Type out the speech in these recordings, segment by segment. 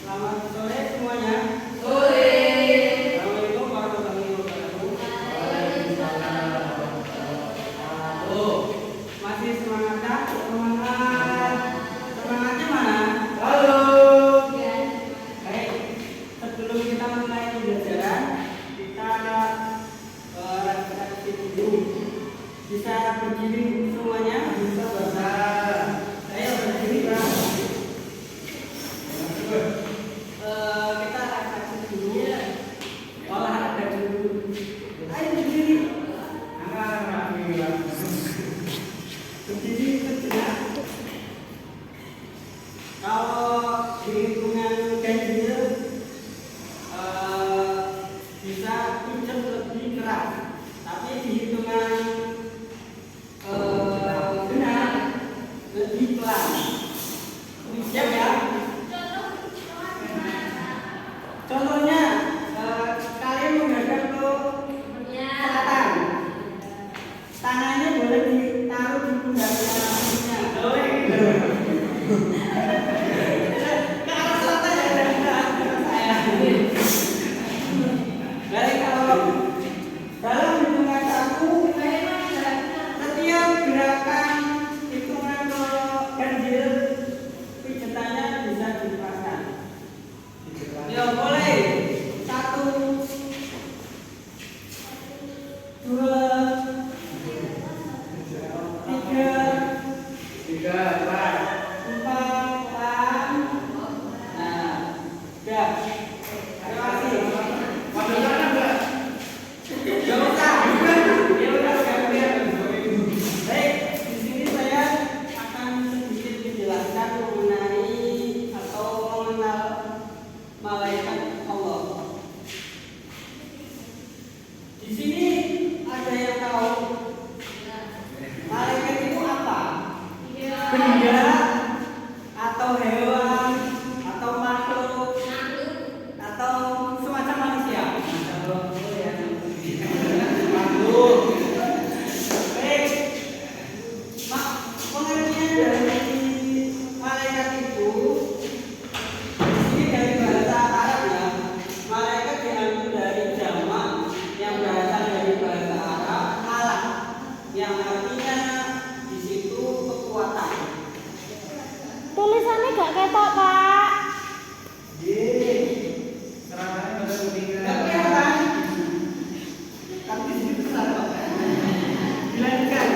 Selamat sore semuanya. Sore. Assalamualaikum warahmatullahi wabarakatuh. Masih semangatkah? Semangatnya mana? Halo. Baik. Sebelum kita mulai pembelajaran, kita refleksi dulu. Bisa berdiri semuanya? Bisa. Ayo berdiri, Pak. Kita refleksi dulu. Olahraga dulu. Ayo berdiri. Berdiri sejenak. Kalau di hitungan ganjil bisa pijat lebih keras, tapi di hitungan benar lebih pelan. Siap ya? Contohnya kalian menghadap ke selatan. Tangannya boleh ditaruh di pundaknya. Ke arah selatan ya, saya. Jadi kalau dalam hitungan satu, setiap gerakan hitungan ke ganjil pijatannya bisa dilepaskan. Ya boleh. 1, 2, 3, 4. Nah, udah. Terima kasih. Gak usah. Ya udah Baik, di sini saya akan sedikit menjelaskan mengenai atau mengenal malaikat Allah. Di sini ada yang tahu malaikat itu apa? Benda atau hewan atau makhluk atau semacam manusia? Makhluk. Baik. Pengertian dari malaikat itu ini dari bahasa Arab ya. Malaikat diambil dari jamak yang berasal dari bahasa Arab malak, yang artinya di situ kekuatan. Tulisannya gak ketok, Pak. Gak kelihatan. Tapi di situ besar kok. Dilanjutkan.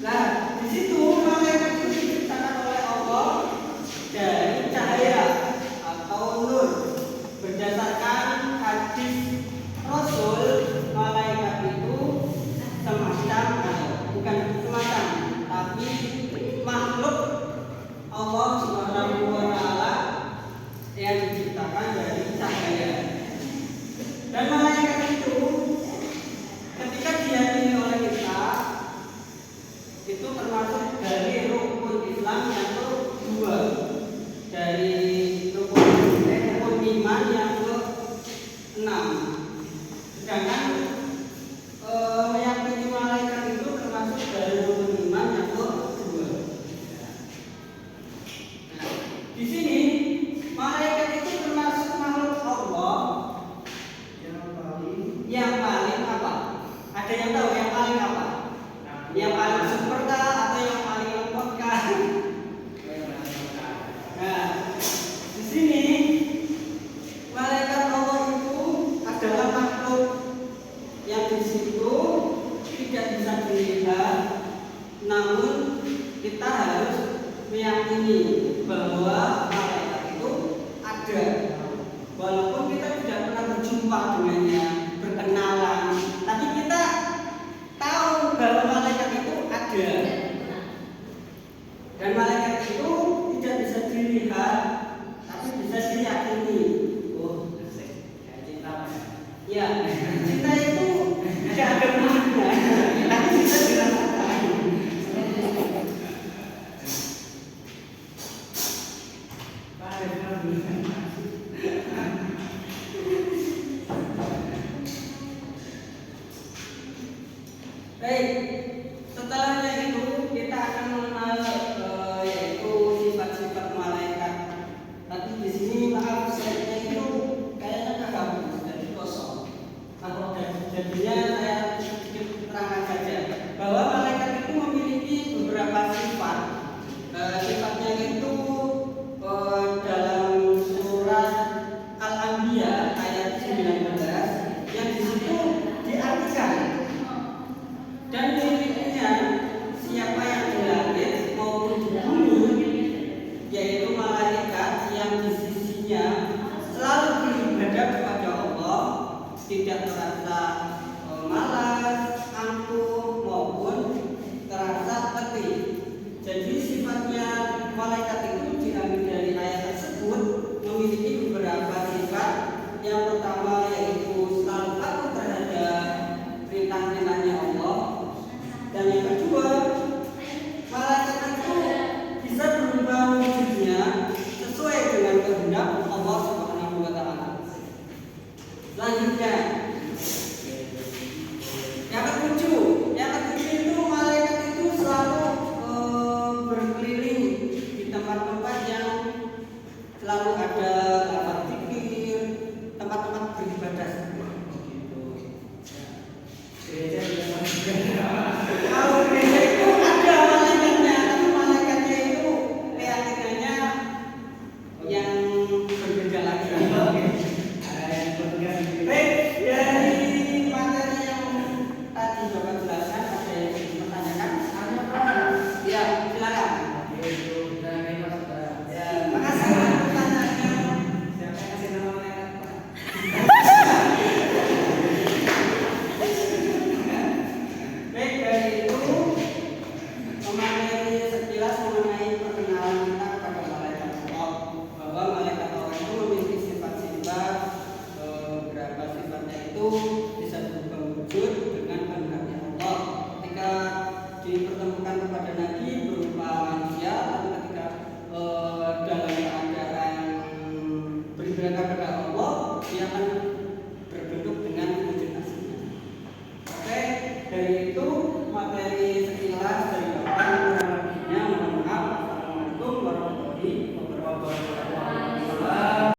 Nah, di situ malaikat itu diciptakan oleh Allah dari cahaya atau nur. Berdasarkan hadis Rasul, malaikat itu semacam, bukan semacam, tapi makhluk Allah Subhanahu wa Ta'ala yang diciptakan dari cahaya. Dan malaikat itu ketika diyakini oleh kita itu termasuk dari rukun Islam yang kedua, dari rukun iman yang ke-6. Sedangkan meyakini malaikat itu termasuk dari rukun iman yang kedua. Nah, di sini malaikat itu termasuk makhluk Allah yang paling apa? Ada yang tahu yang paling apa? Yang paling sempurna atau yang paling lengkap? Nah, di sini malaikat Allah itu adalah makhluk yang di situ tidak bisa dilihat, namun kita harus meyakini bahwa malaikat itu ada, walaupun kita tidak pernah berjumpa dengannya, berkenalan, tapi kita tahu bahwa malaikat itu ada. Dan malaikat itu tidak bisa dilihat, tapi bisa diyakini. Oh, cinta. Ya, cinta itu tidak ada benarnya, tapi bisa dirasakan. Baik, setelahnya itu kita akan mengenal yaitu sifat-sifat malaikat. Tapi di sini wujudnya selalu beribadah kepada Allah, tidak terasa malas, angkuh maupun terasa letih. Jadi sifatnya malaikat itu diambil dari ayat tersebut memiliki beberapa sifat. Yang pertama yaitu selalu patuh terhadap perintah-perintahnya Allah, dan yang kedua malaikat itu bisa berubah wujudnya sesuai dengan kehendak Allah Subhanahu wa taala. Selanjutnya yang ketujuh itu malaikat itu selalu berkeliling di tempat-tempat yang selalu ada tempat zikir, tempat-tempat beribadah. Kalau gereja itu ada malaikatnya, tapi malaikatnya itu keyakinannya yang berbeda lagi. Baik, dari materi yang tadi Bapak jelaskan, ada yang ingin bertanyakan? Ya, silakan. Ya, makasih pertanyaannya. Siapa yang kasih nama malaikat, Pak? Baik, dari itu materi sekilas mengenai perkenalan kita kepada malaikat Allah, bahwa malaikat Allah itu memiliki sifat-sifat, beberapa sifatnya itu bisa berubah wujud dengan kehendaknya Allah. Ketika dipertemukan kepada Nabi berupa manusia, tapi ketika dalam keadaan beribadah